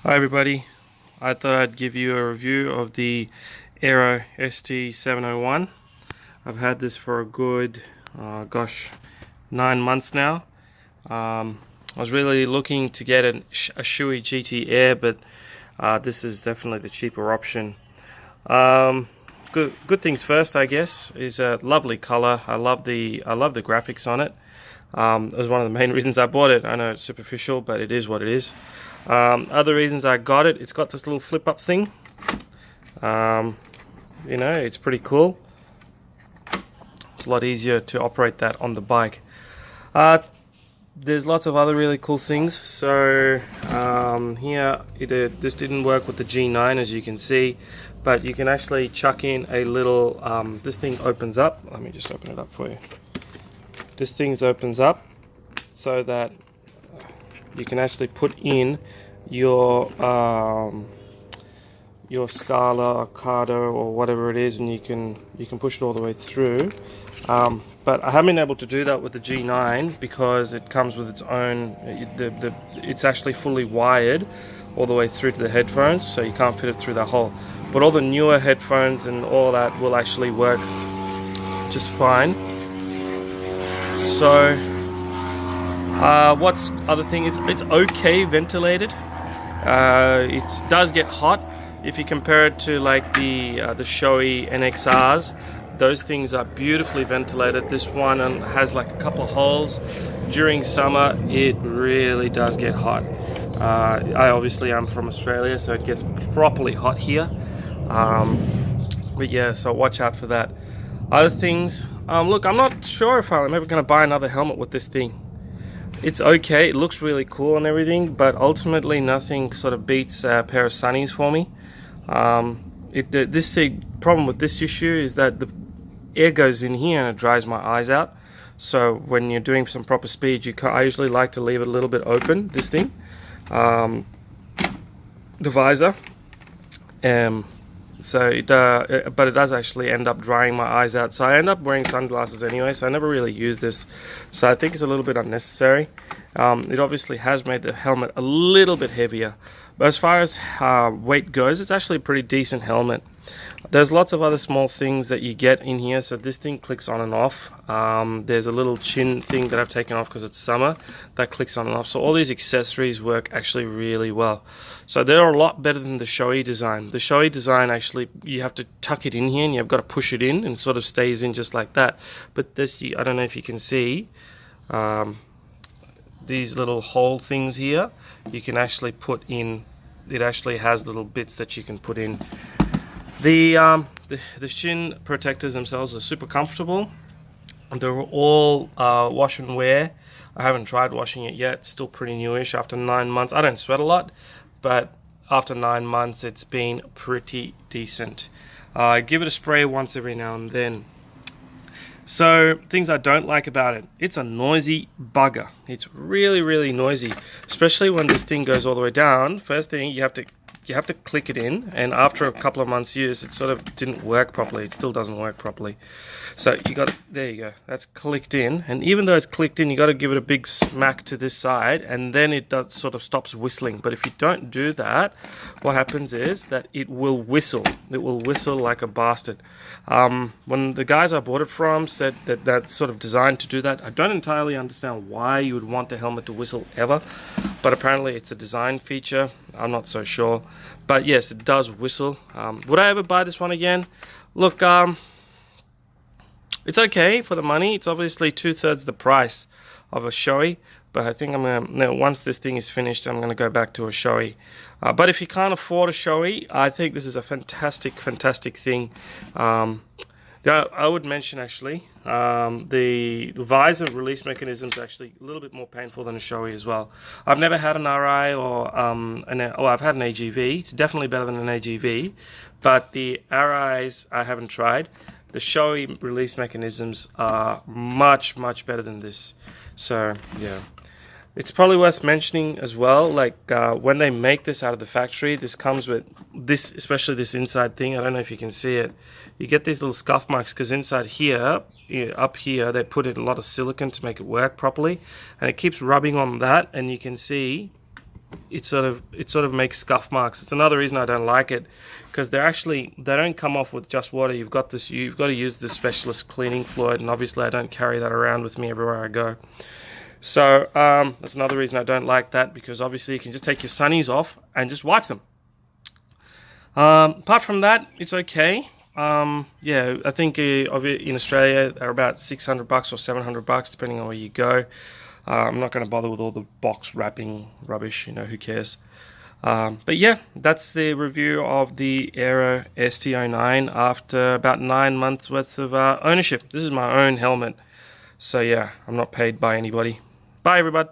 Hi everybody, I thought I'd give you a review of the Airoh ST701. I've had this for a good, 9 months now. I was really looking to get a Shui GT Air, but this is definitely the cheaper option. Good things first, I guess, is a lovely color. I love the graphics on it. It was one of the main reasons I bought it. I know it's superficial, but it is what it is. Other reasons I got it, it's got this little flip up thing. You know, it's pretty cool. It's a lot easier to operate that on the bike. There's lots of other really cool things. So here, this didn't work with the G9, as you can see, but you can actually chuck in a little, this thing opens up. Let me just open it up for you. This thing opens up so that you can actually put in your Scala or Cardo or whatever it is, and you can push it all the way through. But I haven't been able to do that with the G9 because it comes with its own. It's actually fully wired all the way through to the headphones, so you can't fit it through that hole. But all the newer headphones and all that will actually work just fine. So. What's other thing? It's okay ventilated. It does get hot if you compare it to like the Shoei NXRs. Those things are beautifully ventilated. This one has like a couple of holes. During summer, it really does get hot. I obviously am from Australia, so it gets properly hot here. But yeah, so watch out for that. Other things. Look, I'm not sure if I'm ever going to buy another helmet with this thing. It's okay, it looks really cool and everything, but ultimately nothing sort of beats a pair of sunnies for me. The problem with this issue is that the air goes in here and it dries my eyes out. So when you're doing some proper speed, I usually like to leave it a little bit open, this thing. The visor. But it does actually end up drying my eyes out, so I end up wearing sunglasses anyway, so I never really use this, so I think it's a little bit unnecessary. It obviously has made the helmet a little bit heavier, but as far as weight goes, it's actually a pretty decent helmet. There's lots of other small things that you get in here. So this thing clicks on and off. There's a little chin thing that I've taken off because it's summer that clicks on and off. So all these accessories work actually really well. So they're a lot better than the Shoei design. The Shoei design, actually, you have to tuck it in here and you've got to push it in, and it sort of stays in just like that. But this, I don't know if you can see, these little hole things here, you can actually put in. It actually has little bits that you can put in. The shin protectors themselves are super comfortable. They're all wash and wear. I haven't tried washing it yet. Still pretty newish after 9 months. I don't sweat a lot, but after 9 months, it's been pretty decent. I give it a spray once every now and then. So things I don't like about it: it's a noisy bugger. It's really, really noisy, especially when this thing goes all the way down. First thing, you have to click it in, and after a couple of months use, it sort of didn't work properly. It still doesn't work properly. So there you go, that's clicked in, and even though it's clicked in, you got to give it a big smack to this side, and then it sort of stops whistling. But if you don't do that, what happens is that it will whistle. It will whistle like a bastard. When the guys I bought it from said that that's sort of designed to do that, I don't entirely understand why you would want a helmet to whistle ever, but apparently it's a design feature. I'm not so sure, but yes, it does whistle. Would I ever buy this one again? Look, it's okay for the money. It's obviously 2/3 the price of a Shoei, but I think I'm gonna, once this thing is finished, I'm gonna go back to a Shoei. But if you can't afford a Shoei, I think this is a fantastic thing. I would mention actually, the visor release mechanism is actually a little bit more painful than a Shoei as well. I've never had an RI or I've had an AGV. It's definitely better than an AGV, but the RIs I haven't tried. The Shoei release mechanisms are much better than this. So yeah, it's probably worth mentioning as well. Like when they make this out of the factory, this comes with this, especially this inside thing. I don't know if you can see it. You get these little scuff marks because inside here, up here, they put in a lot of silicone to make it work properly, and it keeps rubbing on that, and you can see it sort of makes scuff marks. It's another reason I don't like it, because they don't come off with just water. You've got to use this specialist cleaning fluid, and obviously I don't carry that around with me everywhere I go. So that's another reason I don't like that, because obviously you can just take your sunnies off and just wipe them. Apart from that, it's okay. Yeah, I think in Australia they're about $600 or $700, depending on where you go. I'm not going to bother with all the box wrapping rubbish, who cares. But yeah, that's the review of the Airoh ST701 after about 9 months worth of ownership. This is my own helmet, so yeah, I'm not paid by anybody. Bye everybody.